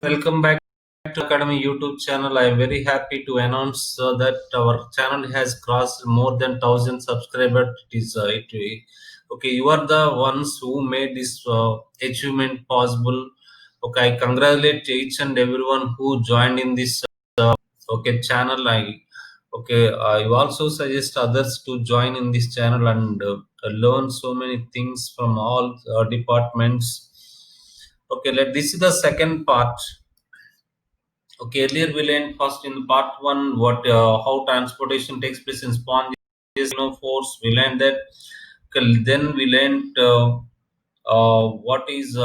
Welcome back to Academy YouTube channel. I am very happy to announce that our channel has crossed more than 1,000 subscribers. Okay. You are the ones who made this achievement possible. Okay, I congratulate each and everyone who joined in this channel. I also suggest others to join in this channel and learn so many things from all departments. Okay, this is the second part. Okay, earlier we learned first in part one what how transportation takes place in sponges, force. We learned that. Okay, then we learned what is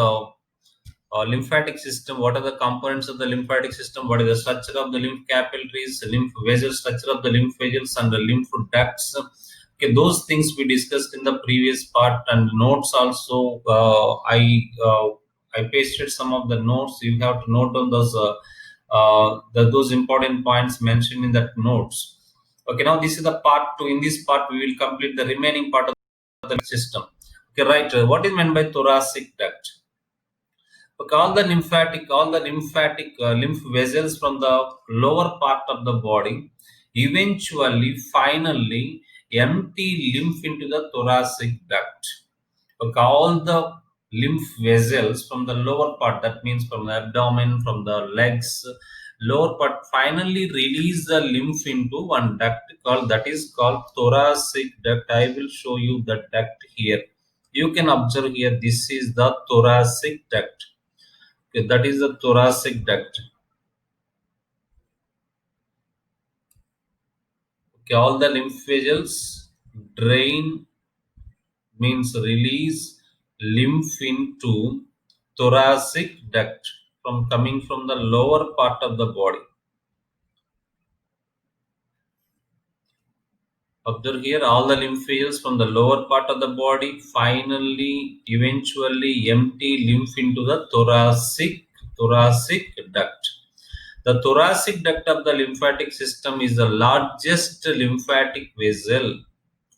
lymphatic system. What are the components of the lymphatic system? What is the structure of the lymph capillaries, lymph vessels, structure of the lymph vessels, and the lymph ducts. Okay, those things we discussed in the previous part, and notes also. I pasted some of the notes. You have to note down those important points mentioned in that notes. Okay, now this is the part two. In this part, we will complete the remaining part of the system. Okay, right. What is meant by thoracic duct? Okay, all the lymphatic lymph vessels from the lower part of the body finally empty lymph into the thoracic duct. Okay, all the lymph vessels from the lower part, that means from the abdomen, from the legs, lower part, finally release the lymph into one duct called thoracic duct. I will show you the duct here. You can observe here, this is the thoracic duct. Okay, that is the thoracic duct. Okay, all the lymph vessels drain, means release lymph into thoracic duct from coming from the lower part of the body. Observe here, all the lymph vessels from the lower part of the body eventually empty lymph into the thoracic duct. The thoracic duct of the lymphatic system is the largest lymphatic vessel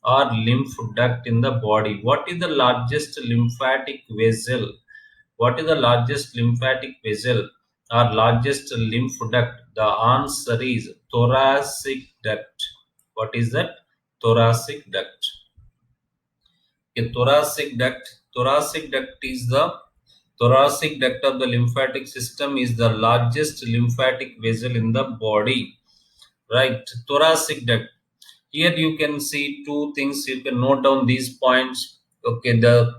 or lymph duct in the body. What is the largest lymphatic vessel? What is the largest lymphatic vessel or largest lymph duct? The answer is thoracic duct. What is that? Thoracic duct. A thoracic duct. Thoracic duct of the lymphatic system is the largest lymphatic vessel in the body. Right, thoracic duct. Here you can see two things. You can note down these points. Okay, the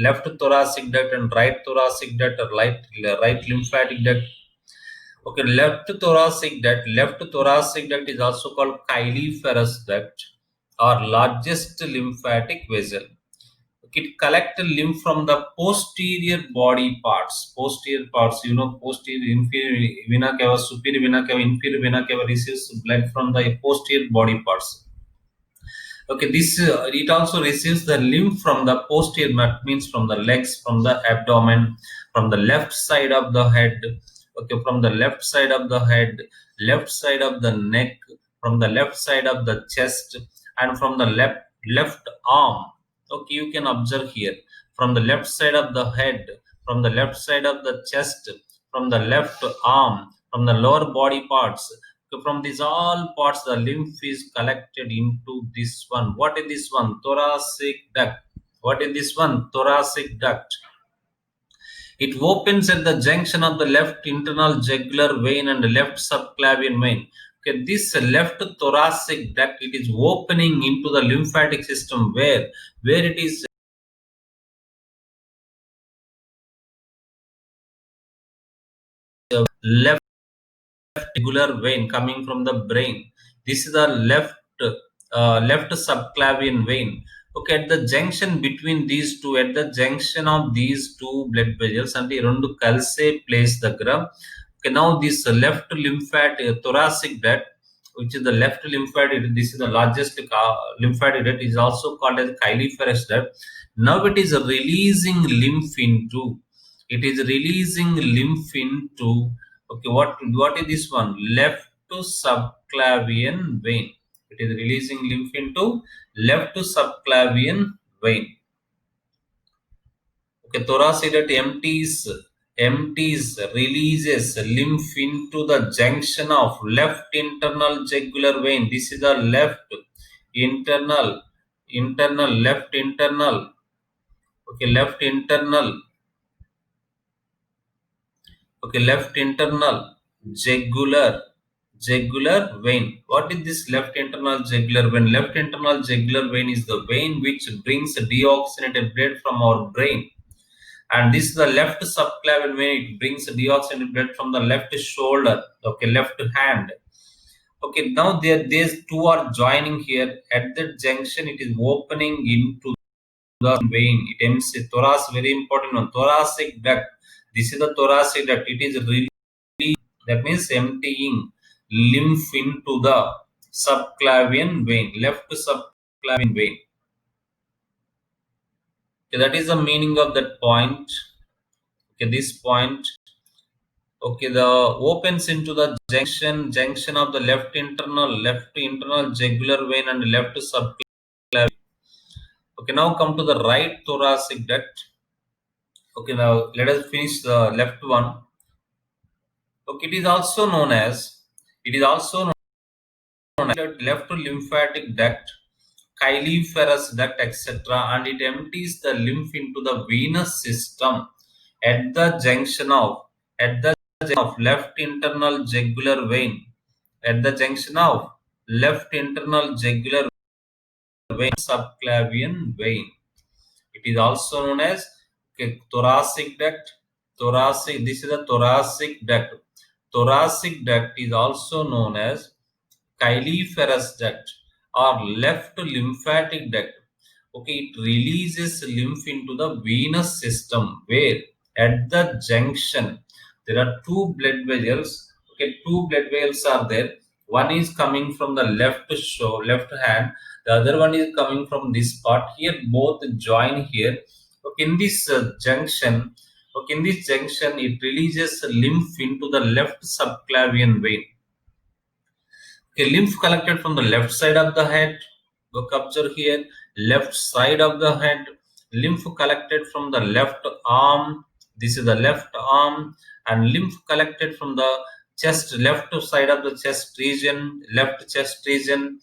left thoracic duct and right thoracic duct, or right lymphatic duct. Okay, left thoracic duct is also called chyliferous duct or largest lymphatic vessel. It collects lymph from the posterior body parts. Posterior, inferior vena cava, superior vena cava, inferior vena cava receives blood from the posterior body parts. Okay, this it also receives the lymph from the posterior, means from the legs, from the abdomen, from the left side of the head. Okay, from the left side of the head, left side of the neck, from the left side of the chest, and from the left arm. Okay, you can observe here, from the left side of the head, from the left side of the chest, from the left arm, from the lower body parts. So from these all parts, the lymph is collected into this one. What is this one? Thoracic duct. What is this one? Thoracic duct. It opens at the junction of the left internal jugular vein and left subclavian vein. Okay, this left thoracic duct, it is opening into the lymphatic system where it is left jugular vein coming from the brain. This is the left subclavian vein. Okay, at the junction between these two, at the junction of these two blood vessels, and rendu kalse place daggara. Okay, now this left lymphatic thoracic duct, which is the left lymphatic, this is the largest lymphatic duct, is also called as chyliferous duct. Now it is releasing lymph into. It is releasing lymph into. Okay, what is this one? Left subclavian vein. It is releasing lymph into left subclavian vein. Okay, thoracic duct empties, releases lymph into the junction of left internal jugular vein. This is the left internal, left internal, okay, left internal jugular vein. What is this left internal jugular vein? Left internal jugular vein is the vein which brings deoxygenated blood from our brain, and this is the left subclavian vein. It brings deoxygenated blood from the left shoulder, okay, left hand. Okay, now these two are joining here. At that junction, it is opening into the vein. It ends thoracic, very important one, thoracic duct. This is the thoracic duct. It is really, that means emptying lymph into the subclavian vein, left subclavian vein. Okay, that is the meaning of that point. Okay, this point. Okay, the opens into the junction of the left internal jugular vein and left subclavian. Okay, now come to the right thoracic duct. Okay, now let us finish the left one. Okay, it is also known as left lymphatic duct, chyliferous duct, etc., and it empties the lymph into the venous system at the junction of left internal jugular vein, at the junction of left internal jugular vein, subclavian vein. It is also known as, okay, thoracic duct. Thoracic. This is a thoracic duct. Thoracic duct is also known as chyliferous duct or left lymphatic duct. Okay, it releases lymph into the venous system where at the junction there are two blood vessels. Okay, two blood vessels are there. One is coming from the left hand, the other one is coming from this part here. Both join here. Okay, in this junction, it releases lymph into the left subclavian vein. Okay, lymph collected from the left side of the head. Look, observe here, left side of the head. Lymph collected from the left arm. This is the left arm, and lymph collected from the chest, left side of the chest region, left chest region.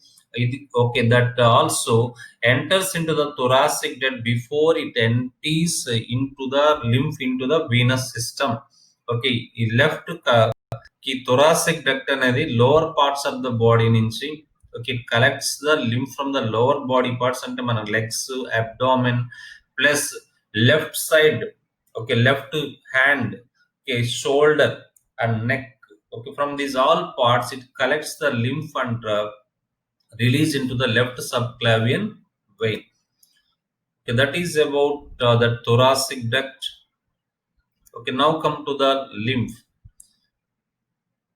Okay, that also enters into the thoracic duct before it empties into the lymph into the venous system. Okay, left ఈ thoracic duct అనేది lower parts of the body నుంచి, okay, collects the lymph from the lower body parts, అంటే మన legs, abdomen plus left side, okay, left hand, okay, shoulder and neck. Okay, from these all parts it collects the lymph and release into the left subclavian vein. Okay, that is about the thoracic duct. Okay, now come to the lymph.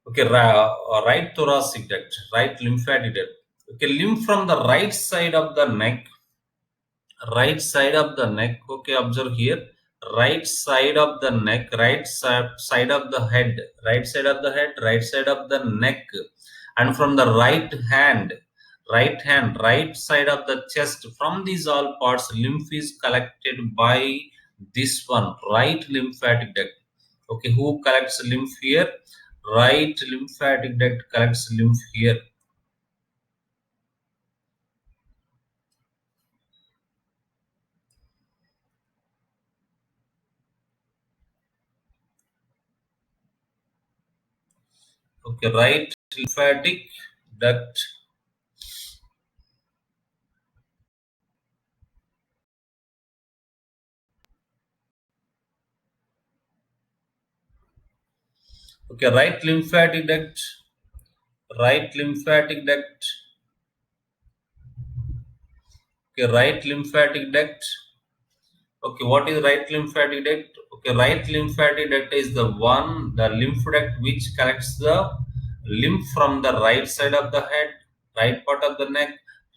Okay, right thoracic duct, right lymphatic duct. Okay, lymph from the right side of the neck, right side of the neck. Okay, observe here, right side of the neck, right side of the head, right side of the head, right side of the neck, and from the right hand, right side of the chest. From these all parts, lymph is collected by this one, right lymphatic duct. Okay, who collects lymph here? Right lymphatic duct collects lymph here. Okay, right lymphatic duct. Okay, right lymphatic duct. Right lymphatic duct. Okay, right lymphatic duct. Okay, what is right lymphatic duct? Okay, right lymphatic duct is the lymph duct which collects the lymph from the right side of the head, right part of the neck,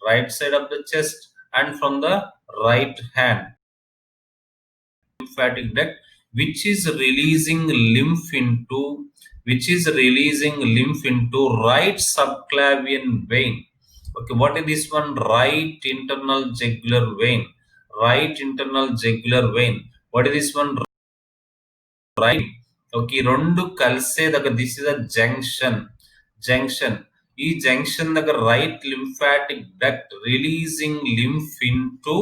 right side of the chest, and from the right hand. Lymphatic duct which is releasing lymph into right subclavian vein. Okay, what is this one? Right internal jugular vein. Right internal jugular vein. What is this one? right. Okay, రెండు కలిసే దగ్గర this is a junction. ఈ junction దగ్గర right lymphatic duct releasing lymph into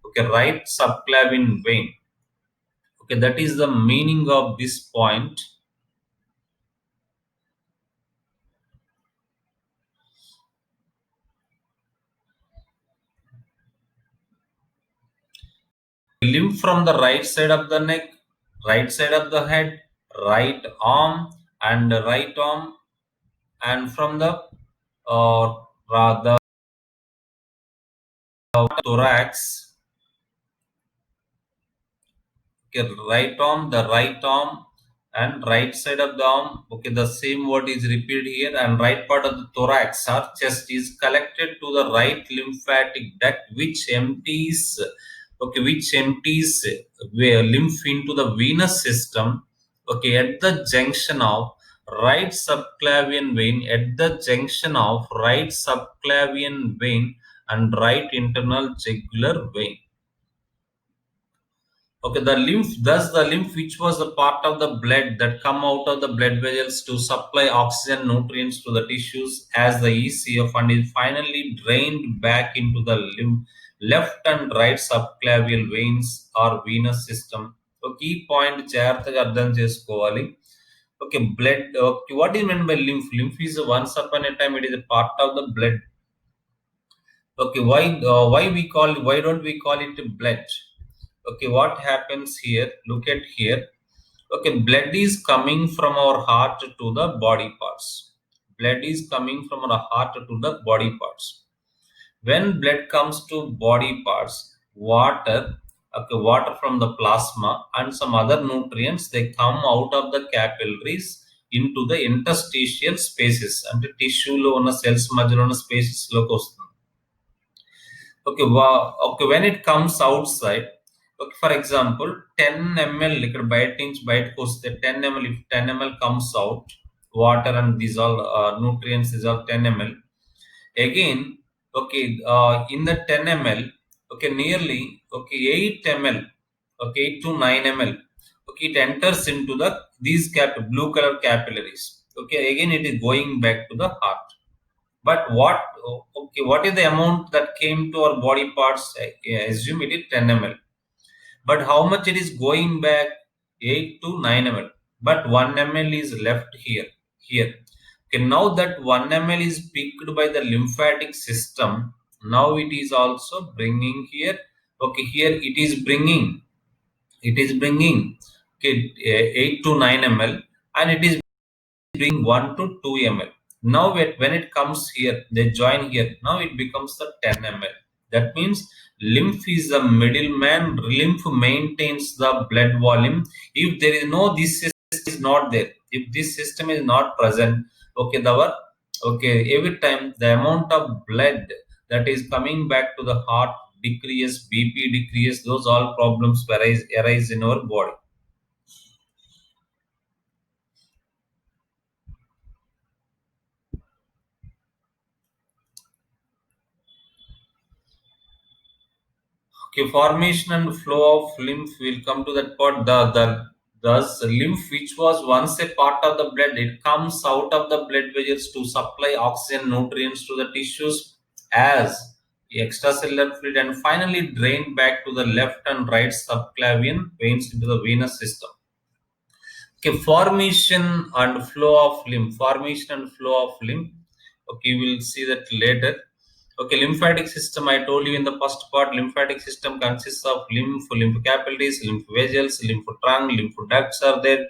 okay right subclavian vein. Okay, that is the meaning of this point. Lymph from the right side of the neck, right side of the head, right arm, and from the rather thorax. Okay, right arm, and right side of the arm. Okay, the same word is repeated here, and right part of the thorax or chest is collected to the right lymphatic duct, which empties lymph into the venous system. Okay, at the junction of right subclavian vein, and right internal jugular vein. Okay, the lymph which was a part of the blood that come out of the blood vessels to supply oxygen nutrients to the tissues as the ECF, and is finally drained back into the left and right subclavian veins or venous system. Okay, ఈ point జాగ్రత్తగా అర్థం చేసుకోవాలి. Okay, blood. Okay, what is meant by lymph? Lymph is once upon a time it is a part of the blood. Okay, why don't we call it blood? Okay, what happens here? Look at here. Okay, blood is coming from our heart to the body parts. Blood is coming from our heart to the body parts. When blood comes to body parts, water from the plasma and some other nutrients, they come out of the capillaries into the interstitial spaces, and tissue lo ఉన్న cells మధ్యలో ఉన్న spaces లోకి వస్తుంది. Okay, when it comes outside, okay, for example 10 ml ఇక్కడ బయటకు వస్తే 10 ml, if 10 ml comes out, water and these all nutrients, these are 10 ml. Again, okay, in the 10 ml, okay, nearly 8 ml, okay, 8 to 9 ml, okay, it enters into these blue color capillaries. Okay, again it is going back to the heart. But what is the amount that came to our body parts? Assume it is 10 ml. But how much it is going back? 8 to 9 ml. But 1 ml is left here. Okay, now that 1 ml is picked by the lymphatic system, now it is also bringing here. Okay, here it is bringing okay, 8 to 9 ml, and it is bring 1 to 2 ml. Now when it comes here, they join here. Now it becomes the 10 ml. That means lymph is the middleman. Lymph maintains the blood volume. If there is no, this system is not there. If this system is not present, okay, every time the amount of blood that is coming back to the heart decrease, BP decrease, those all problems arise in our body. Okay, formation and flow of lymph, will come to that part. Thus lymph, which was once a part of the blood, it comes out of the blood vessels to supply oxygen nutrients to the tissues as extracellular fluid, and finally drained back to the left and right subclavian veins into the venous system. Okay, formation and flow of lymph. Okay, you will see that later. Okay, lymphatic system, I told you in the first part, lymphatic system consists of lymph capillaries, lymph vessels, lymph trunk, lymph ducts are there.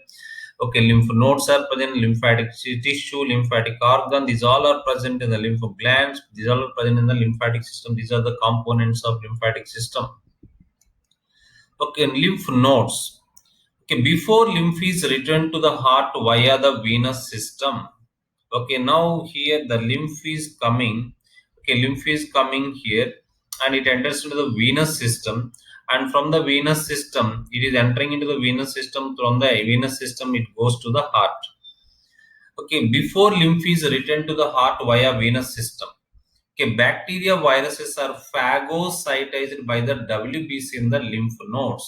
Okay, lymph nodes are present, lymphatic tissue, lymphatic organ, these all are present in the lymph glands, these all are present in the lymphatic system. These are the components of lymphatic system. Okay, lymph nodes. Okay, before lymph is returned to the heart via the venous system. Okay, now here the lymph is coming. Okay, lymph is coming here, and it enters into the venous system, and from the venous system it is entering into the venous system. From the venous system it goes to the heart. Okay, before lymph is returned to the heart via venous system, okay, bacteria, viruses are phagocytized by the WBC in the lymph nodes.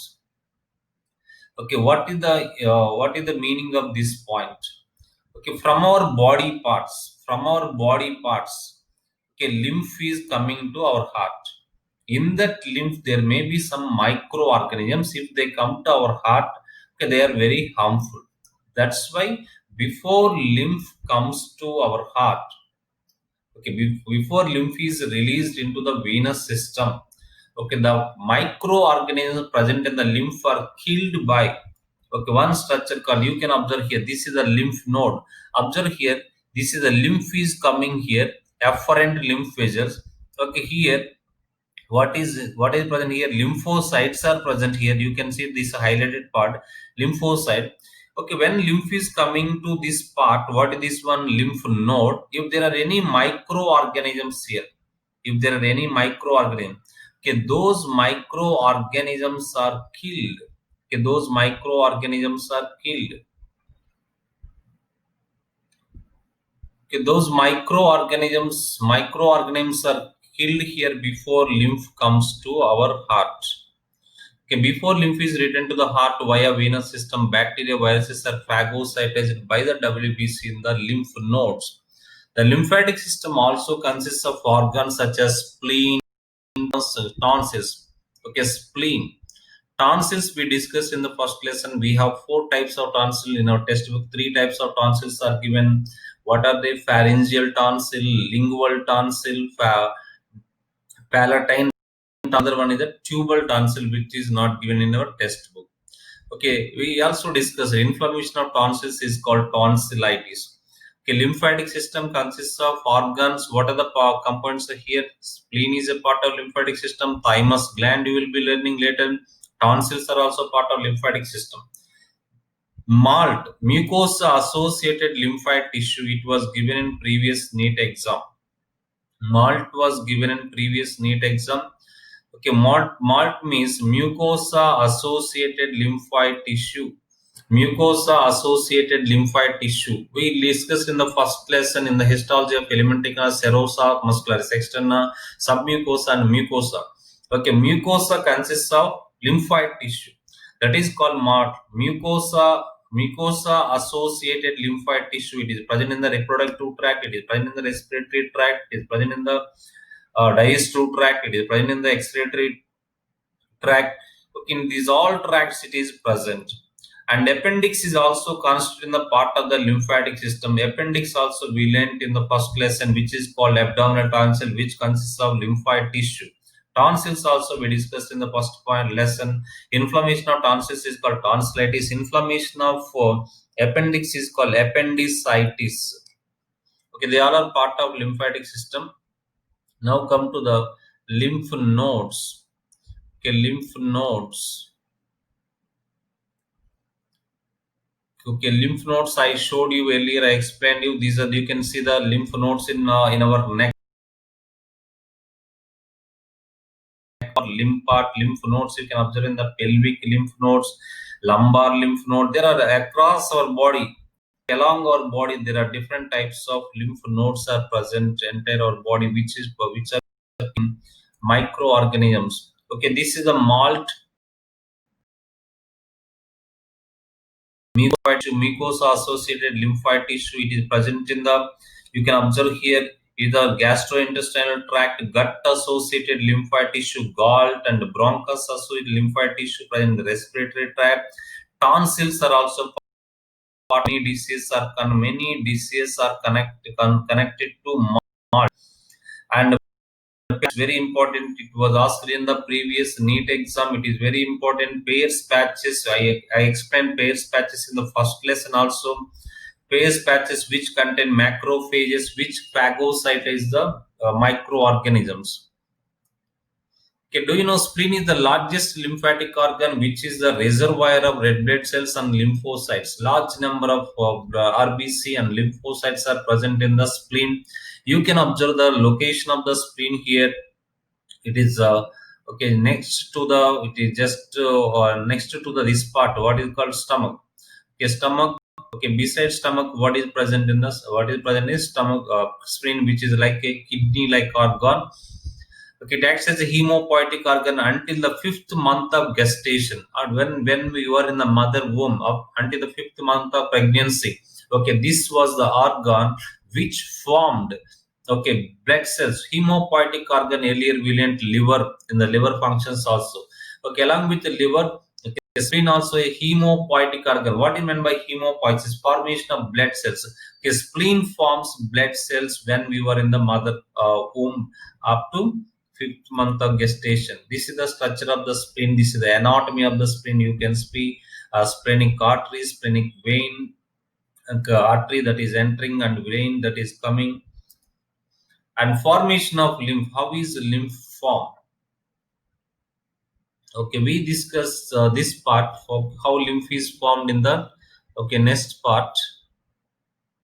Okay, what is the meaning of this point? Okay, from our body parts, okay, lymph is coming to our heart. In that lymph there may be some microorganisms. If they come to our heart, okay, they are very harmful. That's why before lymph comes to our heart, okay, before lymph is released into the venous system, okay, the microorganisms present in the lymph are killed by, okay, one structure called, you can observe here, this is a lymph node. Observe here, this is a lymph is coming here, afferent lymph vessels. Okay, here what is present here, lymphocytes are present here. You can see this highlighted part, lymphocyte. Okay, when lymph is coming to this part, what is this one, lymph node. If there are any microorganisms here, if there are any microorganisms, okay, those microorganisms are killed. Okay, those microorganisms are killed. Okay, those microorganisms are killed here before lymph comes to our heart. Okay, before lymph is returned to the heart via venous system, bacteria, viruses are phagocytized by the WBC in the lymph nodes. The lymphatic system also consists of organs such as spleen, tonsils. Okay, spleen. Tonsils we discussed in the first lesson. We have four types of tonsil in our textbook. Three types of tonsils are given. What are they? Pharyngeal tonsil, lingual tonsil, palatine. Another one is a tubal tonsil, which is not given in our textbook. Okay, we also discussed inflammation of tonsils is called tonsillitis. Okay, lymphatic system consists of organs. What are the components here? Spleen is a part of lymphatic system. Thymus gland you will be learning later. Tonsils are also part of lymphatic system. Malt, mucosa associated lymphatic tissue. It was given in previous NEET exam. Malt was given in previous NEET exam. Okay, malt means mucosa associated lymphoid tissue. Mucosa associated lymphoid tissue. We discussed in the first lesson in the histology of elementica, serosa, muscularis externa, submucosa, and mucosa. Okay, mucosa consists of lymphoid tissue. That is called malt. Mucosa associated lymphoid tissue. It is present in the reproductive tract. It is present in the respiratory tract. It is present in the digestive tract. It is present in the excretory tract. In these all tracts it is present. And appendix is also constituted in the part of the lymphatic system. Appendix also we learnt in the first lesson, which is called abdominal tonsil, which consists of lymphoid tissue. Tonsils also we discussed in the first point lesson. Inflammation of tonsils is called tonsillitis. Inflammation of appendix is called appendicitis. Okay, they all are part of lymphatic system. Now come to the lymph nodes. Okay, lymph nodes. Okay, lymph nodes I showed you earlier. I explained you. These are, you can see the lymph nodes in our neck or limb part. Lymph nodes you can observe in the pelvic lymph nodes, lumbar lymph node. There are across our body, along our body. There are different types of lymph nodes are present entire our body, which are microorganisms. Okay, this is a malt mucosa associated lymphoid tissue. It is present in the, you can observe here, is the gastrointestinal tract, gut associated lymphoid tissue, gall and bronchus associated lymphoid tissue present in the respiratory tract. Tonsils are also part. Many diseases are connected to malt. And it's very important. It was asked in the previous NEET exam. It is very important. Pairs patches. I explained pairs patches in the first lesson also. Pairs patches which contain macrophages which phagocytize the microorganisms. Okay, do you know spleen is the largest lymphatic organ, which is the reservoir of red blood cells and lymphocytes. Large number of RBC and lymphocytes are present in the spleen. You can observe the location of the spleen here. It is okay, next to the, it is just next to the this part, what is called stomach. Okay, stomach. Okay, besides stomach, what is present in is stomach, spleen, which is like a kidney like organ. Okay, it acts as a hemopoietic organ until the fifth month of gestation, or when we were in the mother womb, up until the fifth month of pregnancy. Okay, this was the organ which formed, okay, blood cells. Hemopoietic organ earlier variant liver, in the liver functions also. Okay, along with the liver, okay, spleen also a hemopoietic organ. What is meant by hemopoiesis? Is formation of blood cells. Okay, spleen forms blood cells when we were in the mother womb up to fifth month of gestation. This is the structure of the spleen. This is the anatomy of the spleen. You can see splenic artery, splenic vein, artery that is entering and vein that is coming. And formation of lymph. How is lymph formed? Okay, we discuss this part for how lymph is formed in the, okay, next part.